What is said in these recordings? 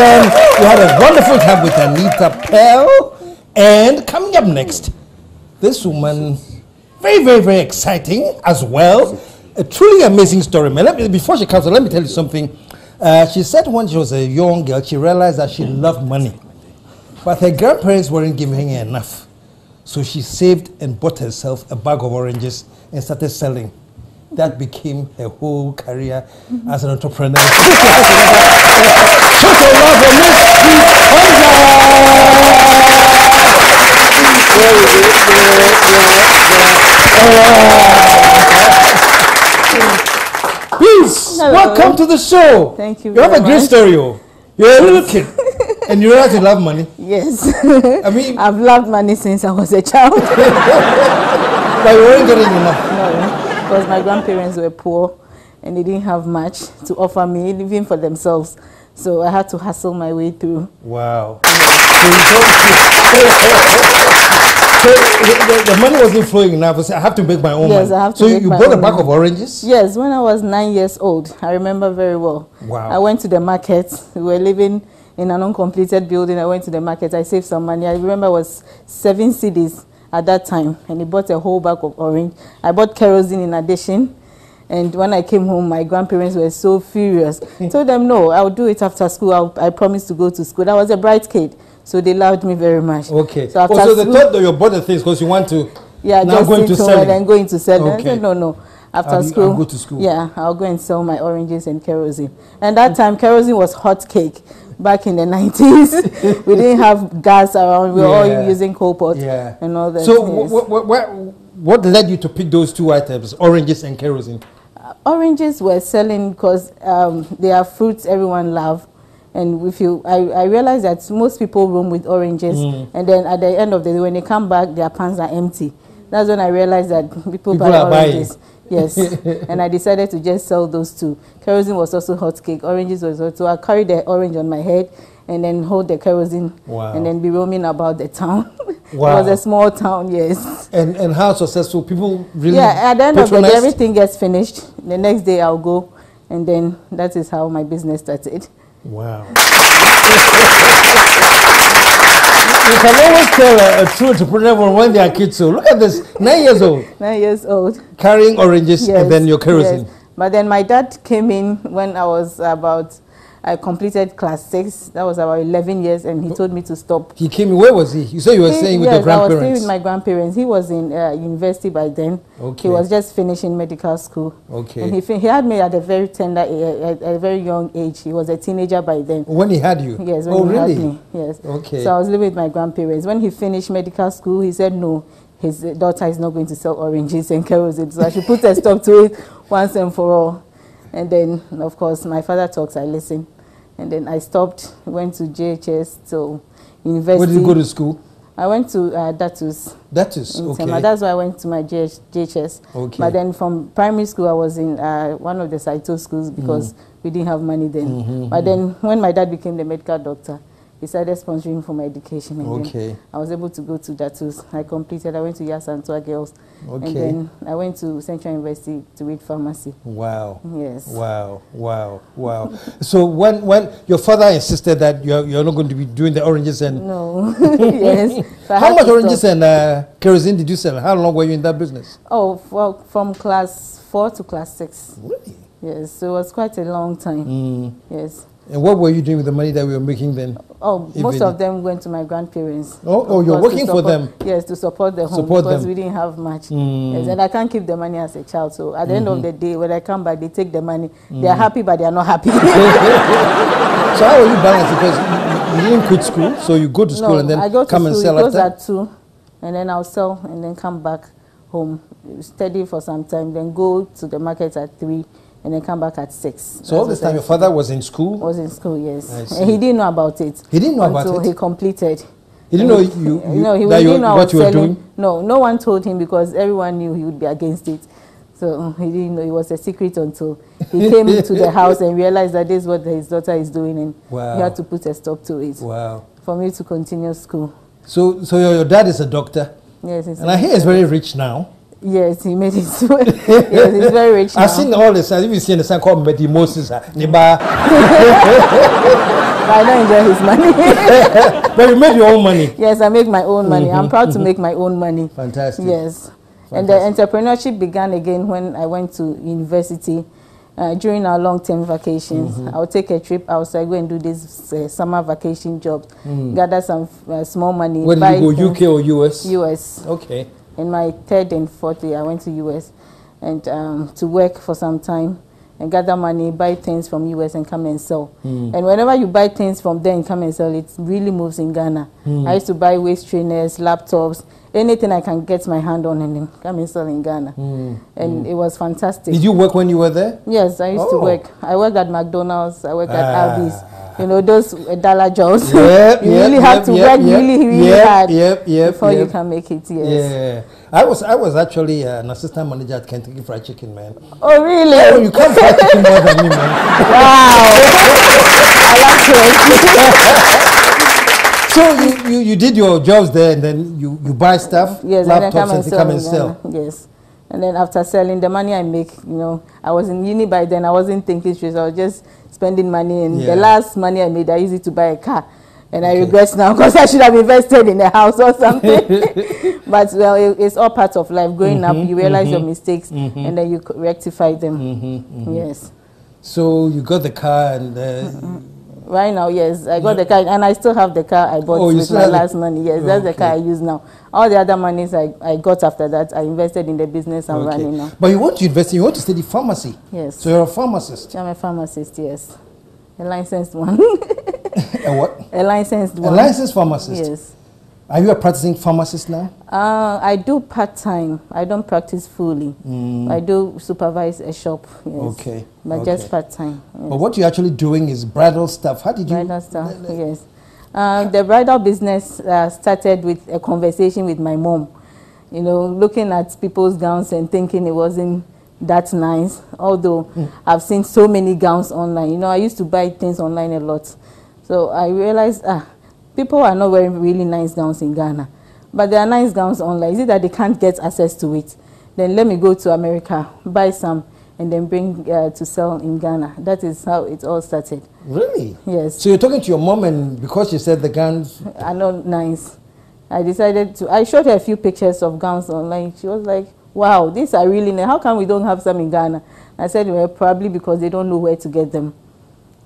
children. We had a wonderful time with Anita Pearl. And coming up next, this woman, very, very, very exciting as well. A truly amazing story, man. Before she comes, let me tell you something. She said when she was a young girl, she realized that she loved money. But her grandparents weren't giving her enough. So she saved and bought herself a bag of oranges and started selling. That became her whole career as an entrepreneur. Peace! Welcome to the show. Thank you. You have a great story. Oh. You're a little kid. And you realize you love money? Yes. I mean, I've loved money since I was a child. But you weren't getting enough? No, because my grandparents were poor and they didn't have much to offer me, even for themselves. So I had to hustle my way through. Wow. So the money wasn't flowing enough. I have to make my own money. I have to so make you my bought a own bag money. of oranges? Yes, when I was 9 years old. I remember very well. Wow. I went to the market. We were living in an uncompleted building. I went to the market. I saved some money. I remember it was 7 cedis at that time. And he bought a whole bag of orange. I bought kerosene in addition. And when I came home, my grandparents were so furious. I told them, no, I'll do it after school. I promised to go to school. I was a bright kid. So they loved me very much. Okay. So, after so they thought that you bought the things because you want to now just going to sell and then going to sell. Okay. I said, no. After school, I'll go to school. Yeah, I'll go and sell my oranges and kerosene. And that time, kerosene was hot cake. Back in the 90s, we didn't have gas around. We were all using coal pot and all that. So what led you to pick those two items, oranges and kerosene? Oranges were selling because they are fruits everyone loves. And I realized that most people roam with oranges, and then at the end of the day, when they come back, their pants are empty. That's when I realized that people buy oranges. Yes, and I decided to just sell those two. Kerosene was also hot cake. Oranges was also. I carried the orange on my head, and then hold the kerosene, and then be roaming about the town. Wow. It was a small town, yes. And how successful people really? Yeah, at the end of the day, everything gets finished. The next day, I'll go, and then that is how my business started. Wow. You can always tell a true entrepreneur when they are kids. So look at this, 9 years old. 9 years old. Carrying oranges and then your kerosene. Yes. But then my dad came in when I completed class 6. That was about 11 years, and he told me to stop. He came in, where was he? You said you were staying with your grandparents. I was staying with my grandparents. He was in university by then. Okay. He was just finishing medical school. Okay. And he had me at a very tender, a very young age. He was a teenager by then. When he had you? Yes, when he had me. Yes. Okay. So I was living with my grandparents. When he finished medical school, he said no, his daughter is not going to sell oranges and kerosene. So I should put a stop to it once and for all. And then, of course, my father talks, I listen. And then I stopped, went to JHS, so university. Where did you go to school? I went to Datus. Datus, okay. That's why I went to my JHS. Okay. But then from primary school, I was in one of the Saito schools because we didn't have money then. But then when my dad became the medical doctor, he started sponsoring for my education. And then I was able to go to Datus. I completed. I went to Yasantua Girls. Okay. And then I went to Central University to read pharmacy. Wow. Yes. Wow. Wow. Wow. So when your father insisted that you're not going to be doing the oranges and... No. Yes. So how much oranges and kerosene did you sell? How long were you in that business? Oh, well, from class 4 to class 6. Really? Yes. So it was quite a long time. Yes. And what were you doing with the money that we were making then? Oh, most of them went to my grandparents. Oh, you're working for them? Yes, to support the home because we didn't have much. Yes, and I can't keep the money as a child. So at the end of the day, when I come back, they take the money. They are happy, but they are not happy. So how are you balancing? Because you didn't quit school, so you go to school and then come and sell after? I go to school, at 2, and then I'll sell and then come back home, study for some time, then go to the market at 3. And then come back at 6. So all this time your father was in school? Was in school, yes. And he didn't know about it. He didn't know about it? Until he completed. He didn't know he didn't know what you were doing? No, no one told him because everyone knew he would be against it. So he didn't know. It was a secret until he came to the house and realized that this is what his daughter is doing, and he had to put a stop to it. Wow. For me to continue school. So your dad is a doctor? Yes. And I hear he's very rich now. Yes, he made it. Yes, he's very rich now. I've seen all the signs. If you see the sign called Medi Moses, Niba. I don't enjoy his money. But you made your own money. Yes, I make my own money. I'm proud to make my own money. Fantastic. Yes. Fantastic. And the entrepreneurship began again when I went to university. During our long-term vacations, I would take a trip outside, go and do this summer vacation job, gather some small money. Where did you go, UK or US? US. Okay. In my third and fourth year, I went to US and to work for some time and gather money, buy things from US and come and sell. And whenever you buy things from there and come and sell, it really moves in Ghana. I used to buy waist trainers, laptops, anything I can get my hand on and then come and sell in Ghana. And it was fantastic. Did you work when you were there? Yes, I used to work. I worked at McDonald's, I worked at Arby's. You know, those dollar jobs. Yep, you really have to work really hard before you can make it, yes. Yeah. I was actually an assistant manager at Kentucky Fried Chicken, man. Oh, really? Oh, you can't fry chicken more than me, man. Wow. I like it. So you did your jobs there and then you buy stuff, yes, laptops, and come and sell. Yes. And then after selling, the money I make, you know, I was in uni by then, I wasn't thinking straight, I was just spending money, and the last money I made, I used it to buy a car. And I regret now because I should have invested in a house or something. But well, it's all part of life. Growing up, you realize your mistakes and then you rectify them. Yes. So you got the car and... Right now, yes, I got the car, and I still have the car I bought with my last money. Yes, that's the car I use now. All the other monies I got after that, I invested in the business I'm running now. But you want to invest, you want to study pharmacy? Yes. So you're a pharmacist? I'm a pharmacist, yes. A licensed one. A what? A licensed one. A licensed pharmacist? Yes. Are you a practicing pharmacist now? I do part-time. I don't practice fully. I do supervise a shop, yes. Okay. But just part-time. Yes. But what you're actually doing is bridal stuff. How did you... Bridal stuff, yes. The bridal business started with a conversation with my mom. You know, looking at people's gowns and thinking it wasn't that nice. Although I've seen so many gowns online. You know, I used to buy things online a lot. So I realized, people are not wearing really nice gowns in Ghana. But there are nice gowns online. Is it that they can't get access to it? Then let me go to America, buy some, and then bring to sell in Ghana. That is how it all started. Really? Yes. So you're talking to your mom, and because she said the gowns are not nice, I decided to... I showed her a few pictures of gowns online. She was like, wow, these are really nice. How come we don't have some in Ghana? I said, well, probably because they don't know where to get them.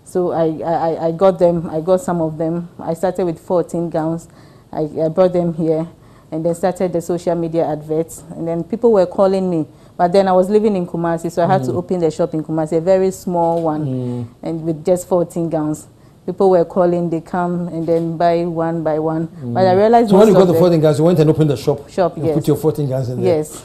So I got them. I got some of them. I started with 14 gowns. I brought them here and then started the social media adverts. And then people were calling me. But then I was living in Kumasi, so I had to open the shop in Kumasi, a very small one, and with just 14 gowns. People were calling, they come and then buy one by one. But I realized... So when you got the 14 gowns, you went and opened the shop? Shop, and yes. put your 14 gowns in there? Yes.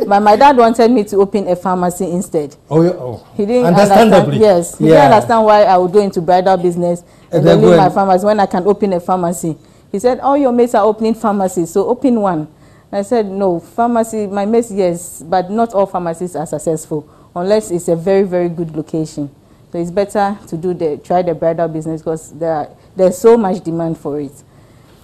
But my dad wanted me to open a pharmacy instead. Oh, yeah. Oh. He didn't understandably. Understand, yes. He didn't understand why I would go into bridal business and then leave my pharmacy when I can open a pharmacy. He said, all your mates are opening pharmacies, so open one. I said, no, pharmacy, my mates, yes, but not all pharmacies are successful unless it's a very, very good location. So it's better to try the bridal business because there's so much demand for it.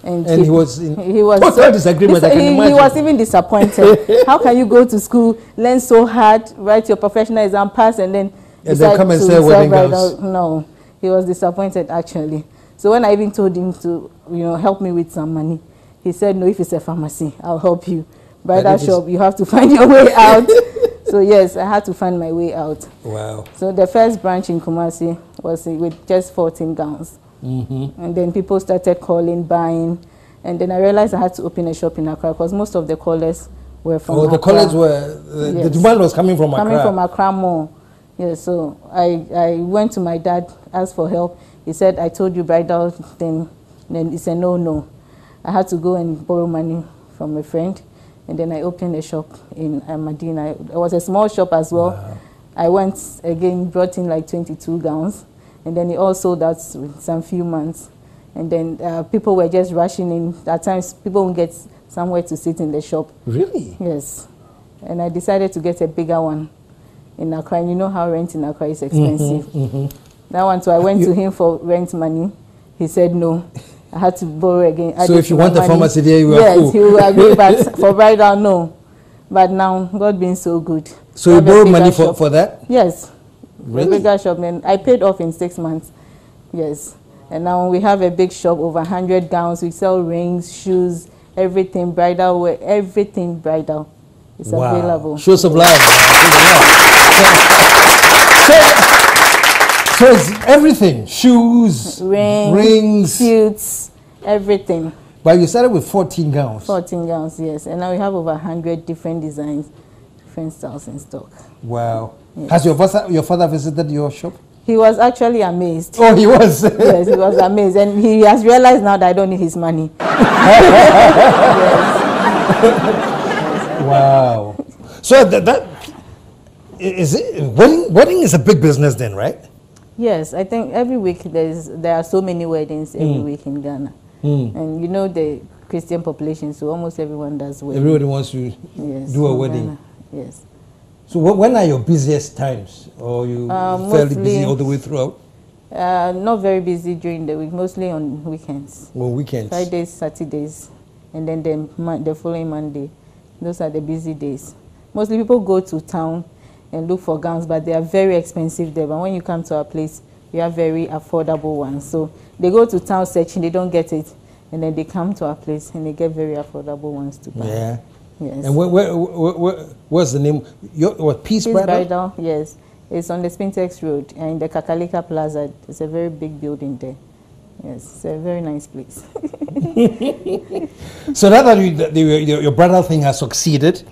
And he was so disagreement. I can imagine. He was even disappointed. How can you go to school, learn so hard, write your professional exam, pass, and then come and sell wedding gowns? No, he was disappointed actually. So when I even told him to, help me with some money, he said, no, if it's a pharmacy, I'll help you. Bridal shop, you have to find your way out. So yes, I had to find my way out. Wow. So the first branch in Kumasi was with just 14 gowns. And then people started calling, buying. And then I realized I had to open a shop in Accra because most of the callers were from Accra. The callers were, the demand was coming from Accra. Coming from Accra more. Yes, so I went to my dad, asked for help. He said, I told you bridal thing. Then he said, no. I had to go and borrow money from a friend. And then I opened a shop in Medina. It was a small shop as well. Wow. I went again, brought in like 22 gowns. And then it all sold out with some few months. And then people were just rushing in. At times, people won't get somewhere to sit in the shop. Really? Yes. And I decided to get a bigger one in Accra. And you know how rent in Accra is expensive. That one, so I went to him for rent money. He said no. I had to borrow again. So if you want the pharmacy there, you are cool. Yes, he will agree, but for bridal, no. But now, God being so good. So you borrowed money for that? Yes. Really? A bigger shop. And I paid off in 6 months. Yes. And now we have a big shop, over 100 gowns. We sell rings, shoes, everything bridal wear, everything bridal. It's available. Show some love. So it's everything. Shoes, rings, suits, everything. But you started with 14 gowns. 14 gowns, yes. And now we have over 100 different designs, different styles in stock. Wow. Yes. Has your father visited your shop? He was actually amazed. Oh, he was? Yes, he was amazed. And he has realized now that I don't need his money. Yes. Wow. So that is it. Wedding is a big business then, right? Yes, I think every week there are so many weddings every week in Ghana. And you know the Christian population, so almost everyone does wedding. Everybody wants to do a wedding. Ghana. Yes. So when are your busiest times? Or you fairly busy all the way throughout? Not very busy during the week, mostly on weekends. Well, weekends. Fridays, Saturdays, and then the following Monday. Those are the busy days. Mostly people go to town and look for gowns, but they are very expensive there. But when you come to our place, we have very affordable ones. So they go to town searching, they don't get it, and then they come to our place and they get very affordable ones to buy. Yeah. Yes. And what's the name? Peace Bridal? Bridal, yes. It's on the Spintex Road in the Kakalika Plaza. It's a very big building there. Yes, it's a very nice place. So now that your bridal thing has succeeded,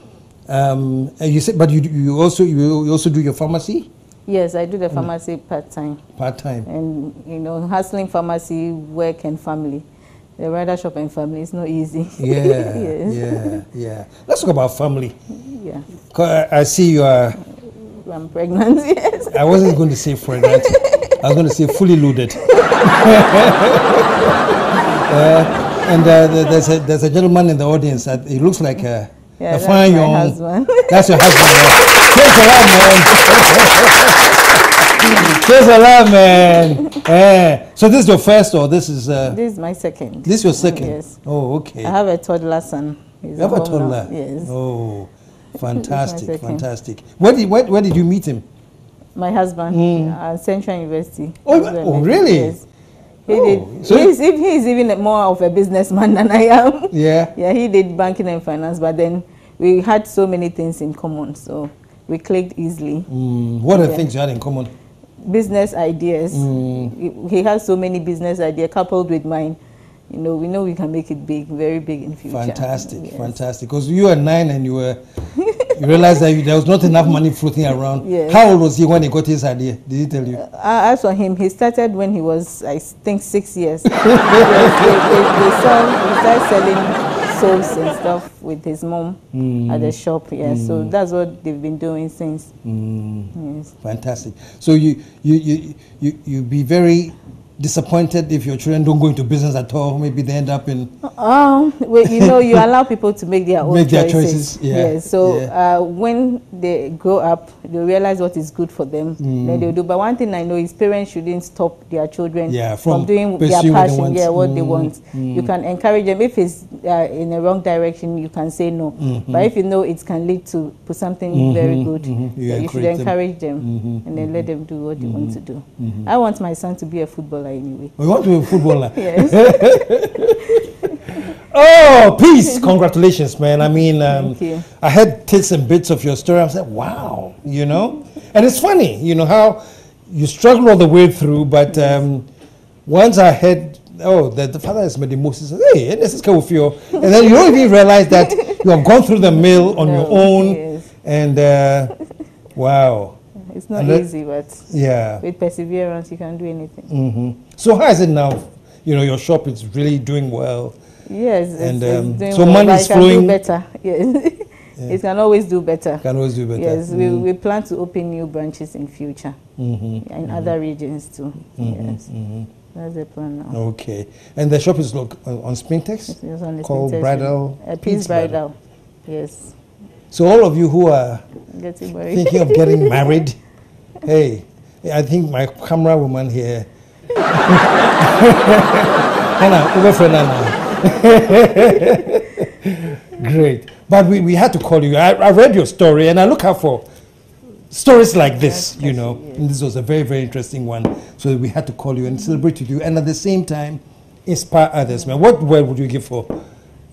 you said, but you also do your pharmacy? Yes, I do the pharmacy part-time. Part-time. And, hustling pharmacy, work and family. The bridal shop and family is not easy. Yeah, yes. yeah. Let's talk about family. Yeah. I see you are... I'm pregnant, yes. I wasn't going to say pregnant. I was going to say fully loaded. And there's a gentleman in the audience that he looks like a fine young husband. That's your husband. Praise the Lord, man. So this is your first, or this is? This is my second. This is your second. Yes. Oh, okay. I have a toddler son. You have a toddler. Yes. Oh, fantastic, fantastic. Where did you meet him? My husband, Central University. Oh, really? Yes. He's even more of a businessman than I am. Yeah. Yeah, he did banking and finance, but then we had so many things in common, so we clicked easily. What are the things you had in common? Business ideas. He has so many business ideas coupled with mine. We know we can make it big, very big in future. Fantastic, fantastic. Because you were 9 and you realized that there was not enough money floating around. Yes. How old was he when he got his idea? Did he tell you? As for him, he started when he was, I think, 6 years. He started selling soaps and stuff with his mom at the shop. Yeah, so that's what they've been doing since. Yes. Fantastic. So you be very disappointed if your children don't go into business at all. Maybe they end up in. You allow people to make their own choices. Yeah. So when they grow up, they realize what is good for them. Then they'll do. But one thing I know is parents shouldn't stop their children from doing their passion. What they want. You can encourage them. If it's in the wrong direction, you can say no. But if you know it can lead to something very good, you should encourage them and then let them do what they want to do. I want my son to be a footballer anyway. You want to be a footballer? Yes. Oh, peace! Congratulations, man. I mean, Thank you. I heard bits and bits of your story. I was like, wow, And it's funny, how you struggled all the way through, but once I heard, the father has made the most, he said, hey, this is kind of you. And then you don't even realize that you have gone through the mill on your own. Yes. And, wow. It's not easy, but yeah, with perseverance, you can do anything. So how is it now? Your shop is really doing well. Yes, and it's doing so well, money is flowing. Do better. Yes, it can always do better. Can always do better. Yes, we plan to open new branches in future in other regions too. Yes, that's the plan now. Okay, and the shop is on Spintex. It's on the called Spintex Bridal. Peace Bridal. Yes. So all of you who are thinking of getting married, hey, I think my camera woman here. Anna, over for Anna. Great. But But we had to call you. I read your story, and I look out for stories like this, you know. And this was a very, very interesting one. So we had to call you and celebrate with you, and at the same time, inspire others, man. What word would you give for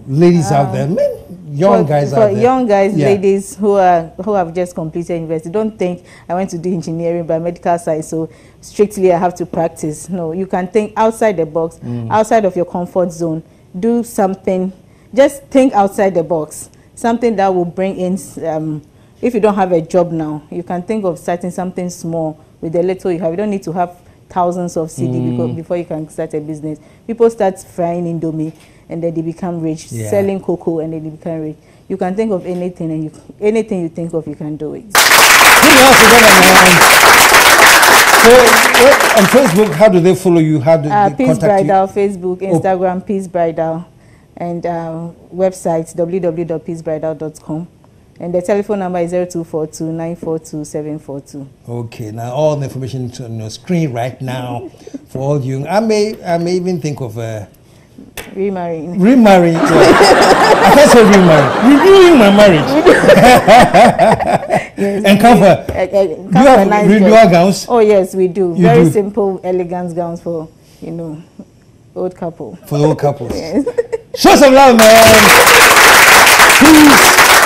ladies out there, men, young guys out there? For young guys, ladies who have just completed university, don't think I went to do engineering by medical science, so strictly I have to practice. No, you can think outside the box, outside of your comfort zone. Do something. Just think outside the box. Something that will bring in. If you don't have a job now, you can think of starting something small with the little you have. You don't need to have thousands of CD before you can start a business. People start frying Indomie and then they become rich, selling cocoa and then they become rich. You can think of anything, and anything you think of, you can do it. So, on Facebook, how do they follow you? How do they Peace contact Bridal, you? Facebook, Instagram, Peace Bridal, and website www.peacebridal.com. And the telephone number is 0242-942-742. Okay, now all the information is on your screen right now for all you. I may even think of remarrying. Remarrying. I can't say remarrying. Renewing my marriage. Yes, and comfort. Do you have nice renewal gowns? Oh yes, we do. You Very do? simple, elegant gowns for old couple. For the old couples. Yes. Show some love, man. Please.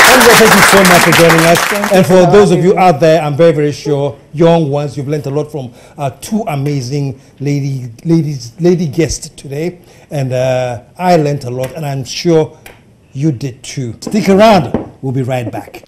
Thank you so much for joining us. And for those of you out there, I'm very, very sure, young ones, you've learned a lot from our two amazing lady guests today. And I learned a lot, and I'm sure you did too. Stick around. We'll be right back.